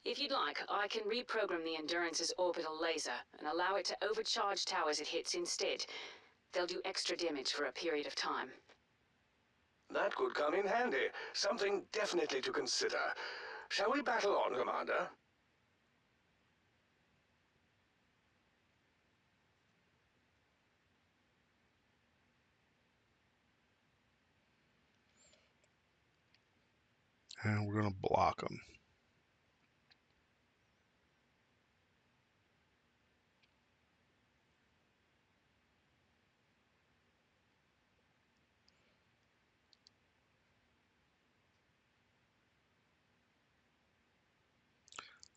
If you'd like, I can reprogram the Endurance's orbital laser and allow it to overcharge towers it hits instead. They'll do extra damage for a period of time. That could come in handy. Something definitely to consider. Shall we battle on, Commander? And we're gonna block them.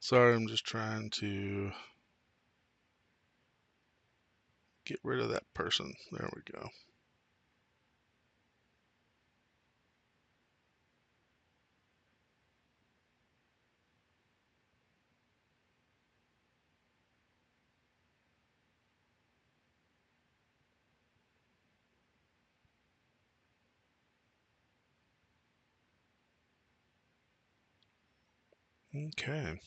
Sorry, I'm just trying to get rid of that person. There we go. Okay.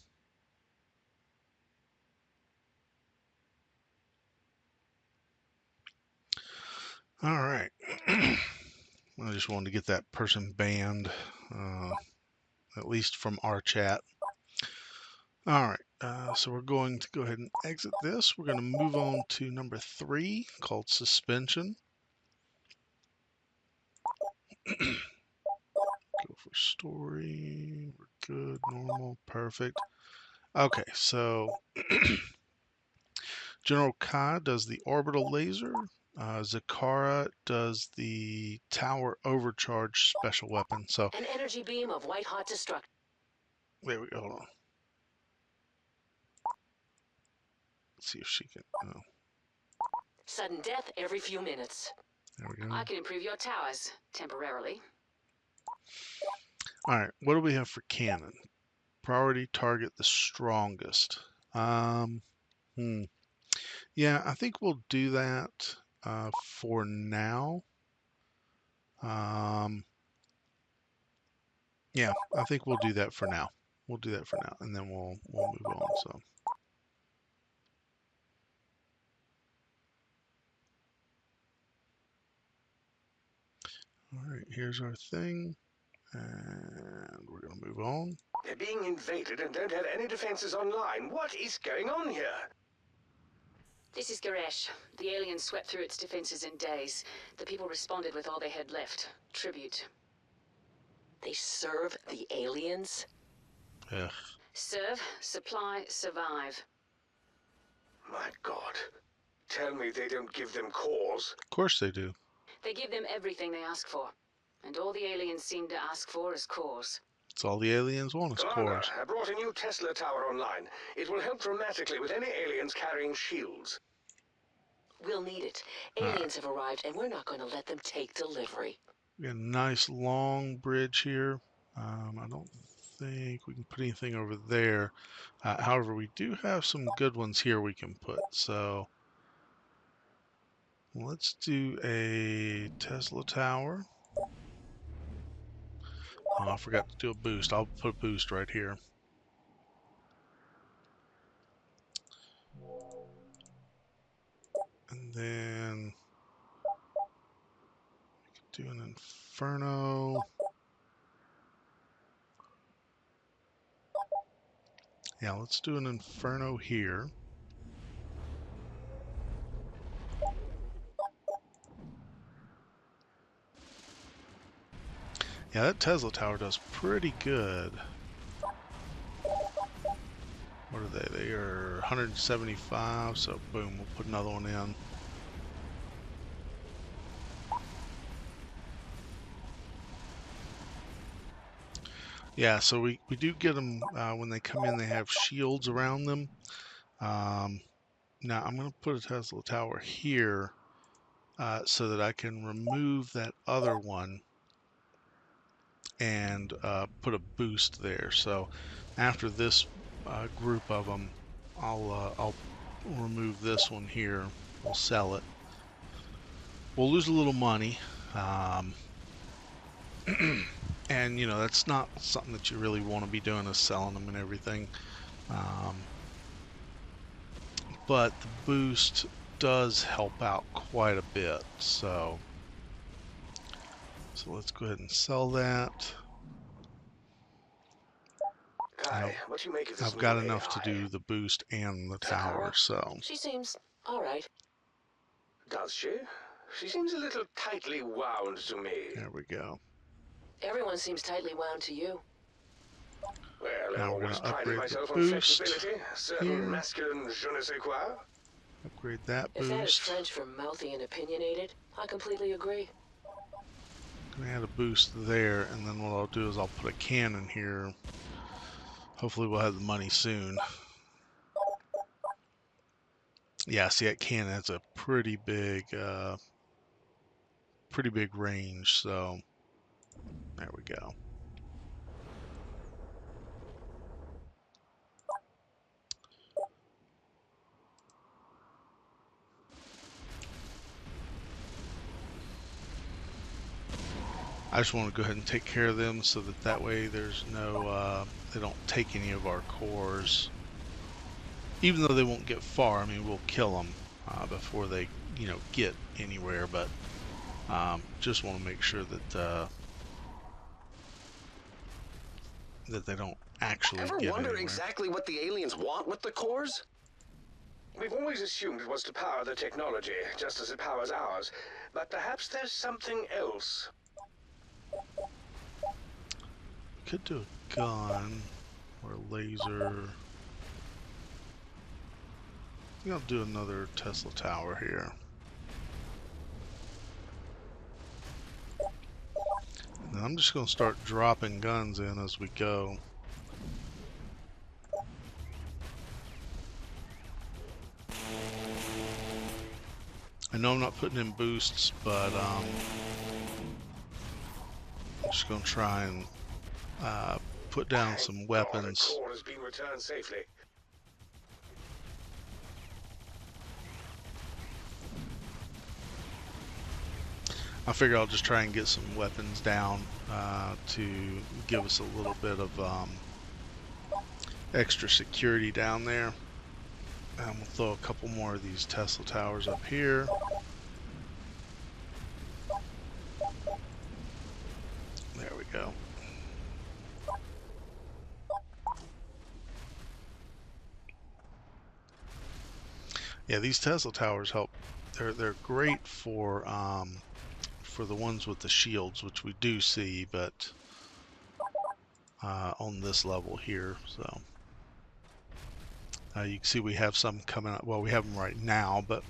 All right. I just wanted to get that person banned, at least from our chat. All right. So we're going to go ahead and exit this. We're going to move on to number 3 called suspension. Go for story. We're good. Normal. Perfect. Okay. So General Kai does the orbital laser. Zakara does the tower overcharge special weapon. So An energy beam of white-hot destruction. there we go. Hold on. Let's see if she can. Oh, Sudden death every few minutes. there we go. I can improve your towers, temporarily. All right. What do we have for cannon? Priority target the strongest. Hmm. Yeah, I think we'll do that for now. Yeah, I think we'll do that for now. We'll do that for now, and then we'll move on. So, all right, here's our thing, and we're gonna move on. They're being invaded and don't have any defenses online. What is going on here? This is Garesh. The aliens swept through its defenses in days. The people responded with all they had left. Tribute. They serve the aliens? Ugh. Serve, supply, survive. My God. Tell me they don't give them cores. Of course they do. They give them everything they ask for. And all the aliens seem to ask for is cores. It's all the aliens want is Commander, cores. I brought a new Tesla tower online. It will help dramatically with any aliens carrying shields. We'll need it. All right. Aliens have arrived, and we're not going to let them take delivery. We got a nice long bridge here. I don't think we can put anything over there. However, we do have some good ones here we can put. So let's do a Tesla tower. Oh, I forgot to do a boost. I'll put a boost right here. And then we can do an Inferno. Yeah, let's do an Inferno here. Yeah, that Tesla tower does pretty good. What are they? They are 175, so boom, we'll put another one in. Yeah, so we do get them when they come in, they have shields around them. Now I'm going to put a Tesla tower here so that I can remove that other one and put a boost there. So after this group of them, I'll remove this one here. We'll sell it. We'll lose a little money. And you know, that's not something that you really want to be doing, is selling them and everything. But the boost does help out quite a bit. So let's go ahead and sell that. Kai, what do you make of this I've got new enough to AI? do the boost and the tower, so. She seems all right. Does she? She seems a little tightly wound to me. There we go. Everyone seems tightly wound to you. Well, I Now we're always gonna prided upgrade myself the on boost flexibility, certain here. masculine je ne sais quoi. Upgrade that If that is boost. French for mouthy and opinionated, I completely agree. Gonna add a boost there, and then what I'll do is I'll put a cannon here. Hopefully we'll have the money soon. Yeah, see, that cannon has a pretty big range, so there we go. I just want to go ahead and take care of them so that way there's no, they don't take any of our cores. Even though they won't get far, I mean, we'll kill them before they, you know, get anywhere, but just want to make sure that that they don't actually Ever get wonder anywhere. exactly what the aliens want with the cores? We've always assumed it was to power the technology, just as it powers ours. But perhaps there's something else. Could do a gun or a laser. I think I'll do another Tesla tower here. And I'm just going to start dropping guns in as we go. I know I'm not putting in boosts, but I'm just going to try and put down some Thank God weapons. a core has been returned safely. I figure I'll just try and get some weapons down to give us a little bit of extra security down there. And we'll throw a couple more of these Tesla towers up here. There we go. Yeah, these Tesla towers help. They're great for the ones with the shields, which we do see, but on this level here. So you can see we have some coming up. Well, we have them right now, but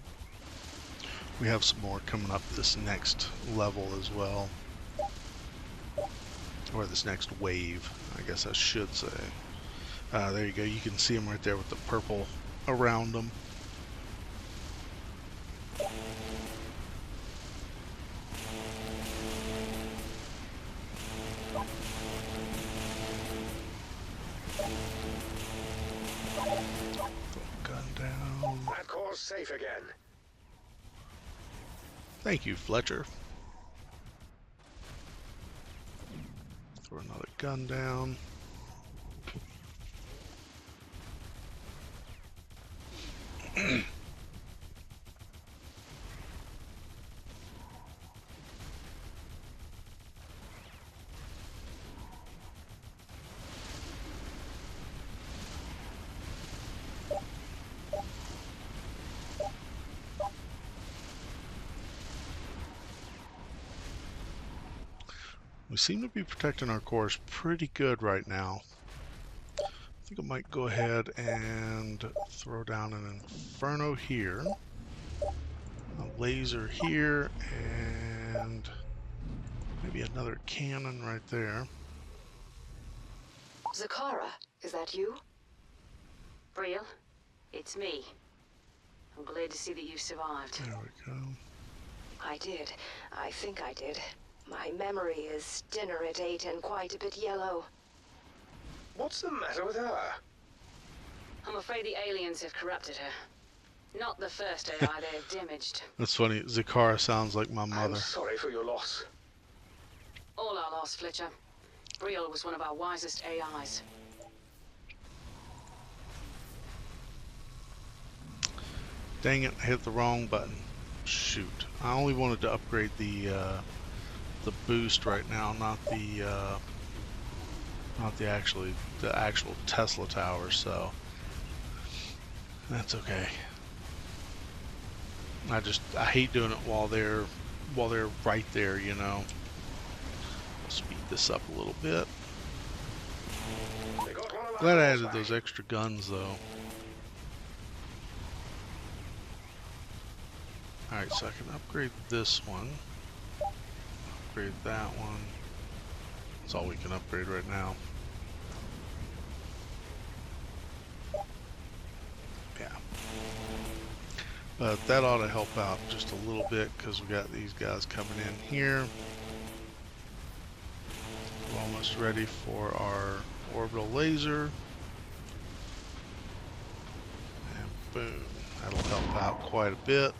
we have some more coming up this next level as well, or this next wave, I guess I should say. There you go. You can see them right there with the purple around them. Gun down. That core's safe again. Thank you, Fletcher. Throw another gun down. We seem to be protecting our cores pretty good right now. I think I might go ahead and throw down an Inferno here, a laser here, and maybe another cannon right there. Zakara, is that you? Brielle, it's me. I'm glad to see that you survived. There we go. I did. I think I did. My memory is dinner at 8 and quite a bit yellow. What's the matter with her? I'm afraid the aliens have corrupted her. Not the first AI they have damaged. That's funny. Zakara sounds like my I'm mother. sorry for your loss. All our loss, Fletcher. Brielle was one of our wisest AIs. Dang it, I hit the wrong button. Shoot. I only wanted to upgrade the boost right now, not the actual Tesla tower, so that's okay. I hate doing it while they're right there, you know. I'll speed this up a little bit. They got one of our Glad I cores added back. those extra guns though. Alright, so I can upgrade this one. Upgrade that one. That's all we can upgrade right now. Yeah. But that ought to help out just a little bit because we got these guys coming in here. We're almost ready for our orbital laser. And boom. That'll help out quite a bit.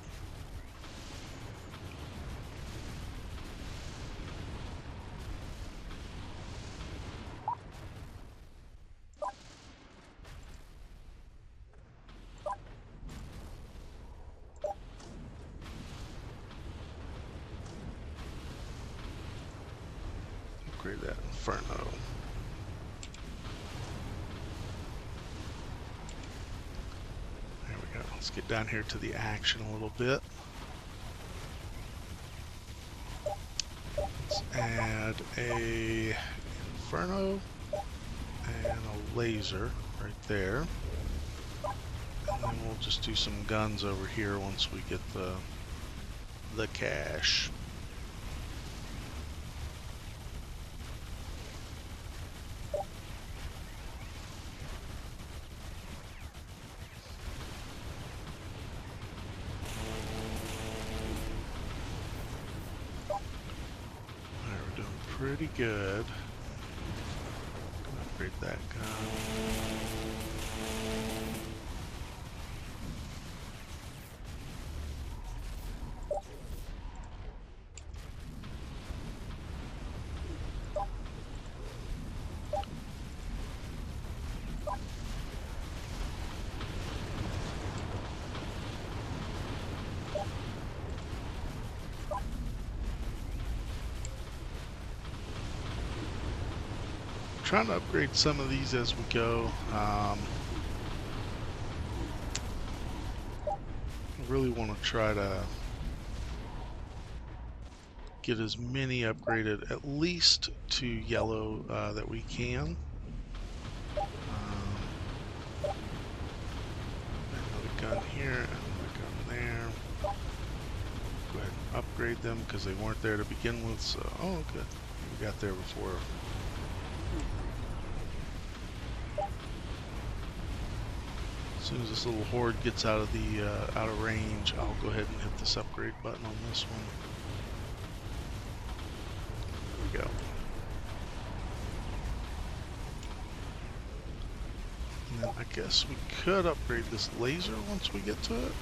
Upgrade that Inferno. There we go. Let's get down here to the action a little bit. Let's add a Inferno and a laser right there. And then we'll just do some guns over here once we get the cash. We're doing pretty good. Upgrade that gun. trying to upgrade some of these as we go. I really want to try to get as many upgraded, at least to yellow, that we can. Another gun here, another gun there. Go ahead and upgrade them because they weren't there to begin with. So, oh, good, we got there before. As soon as this little horde gets out of range, I'll go ahead and hit this upgrade button on this one. There we go. And then I guess we could upgrade this laser once we get to it.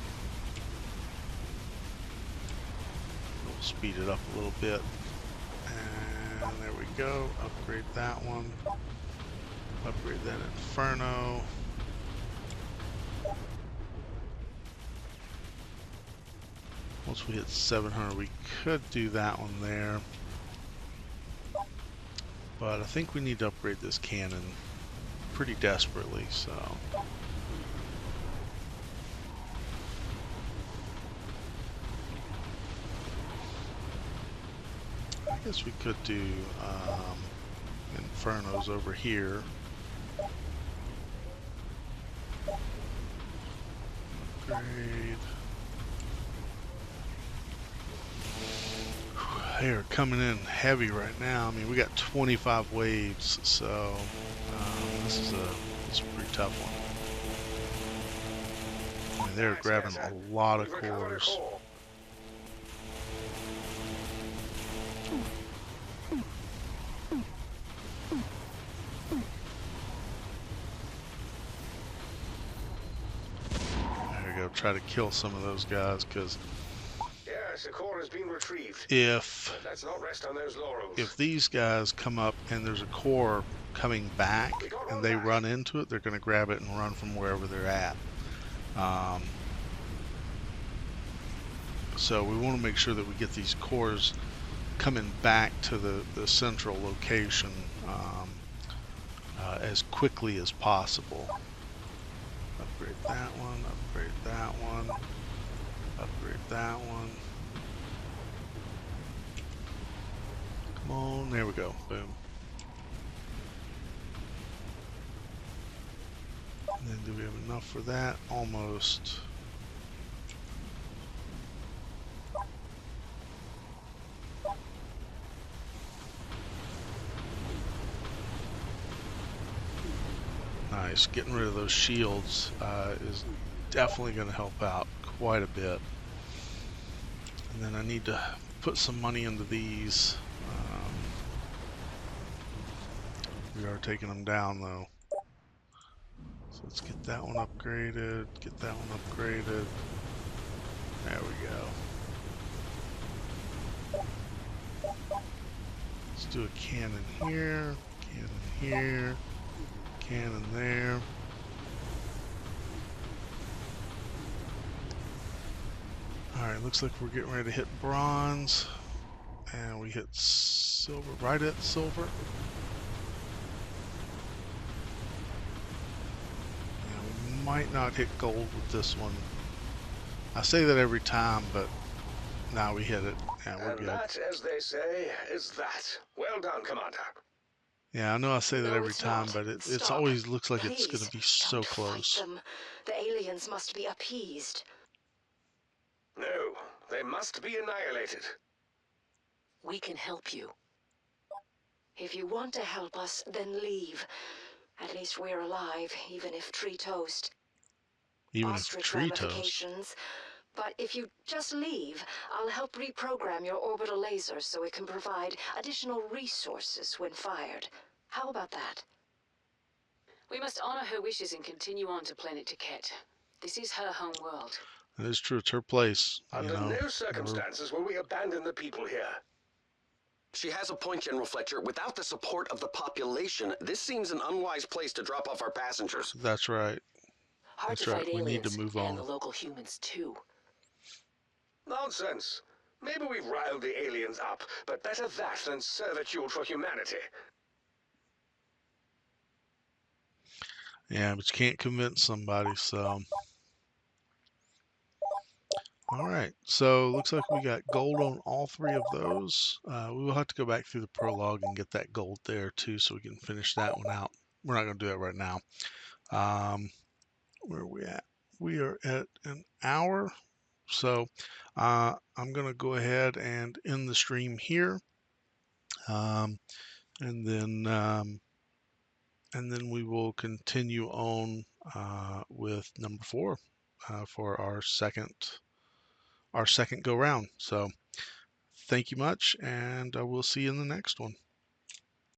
We'll speed it up a little bit. And there we go. Upgrade that one. Upgrade that Inferno. Once we hit 700, we could do that one there. But I think we need to upgrade this cannon pretty desperately, so. I guess we could do Infernos over here. Upgrade. They are coming in heavy right now. I mean, we got 25 waves, so this is a pretty tough one. I mean, they're grabbing a lot of cores. There we go. Try to kill some of those guys, because yes, a core has been retrieved. Let's not rest on those laurels. If these guys come up and there's a core coming back and they run into it, they're going to grab it and run from wherever they're at. So we want to make sure that we get these cores coming back to the central location as quickly as possible. Upgrade that one, upgrade that one, upgrade that one. Come on, there we go, boom. And then do we have enough for that? Almost. Nice, getting rid of those shields is definitely going to help out quite a bit. And then I need to put some money into these. We are taking them down though. So let's get that one upgraded, get that one upgraded. There we go. Let's do a cannon here, cannon there. Alright, looks like we're getting ready to hit bronze. And we hit silver, right at silver. And we might not hit gold with this one. I say that every time, but now we hit it. Yeah, we're good. And that, as they say, is that. Well done, Commander. Yeah, I know I say that No, every it's time, not. but it's Stop. always looks like it's Please, going to be so don't close. fight them. The aliens must be appeased. No, they must be annihilated. We can help you. If you want to help us, then leave. At least we're alive, even if tree toast. Even if Ostrich tree toast. ramifications. But if you just leave, I'll help reprogram your orbital laser so it can provide additional resources when fired. How about that? We must honor her wishes and continue on to Planet Taket. This is her home world. That is true. It's her place. Under no circumstances will we abandon the people here. She has a point, General Fletcher. Without the support of the population, this seems an unwise place to drop off our passengers. That's right. Hard That's to right. fight We need to aliens move and on. the local humans too. Nonsense. Maybe we've riled the aliens up, but better that than servitude for humanity. Yeah, but you can't convince somebody, so. All right, so looks like we got gold on all three of those. We will have to go back through the prologue and get that gold there too, so we can finish that one out. We're not going to do it right now. Where are we at? We are at an hour, so I'm going to go ahead and end the stream here, um, and then um, and then we will continue on with number 4 for our second go round. So thank you much, and we'll see you in the next one.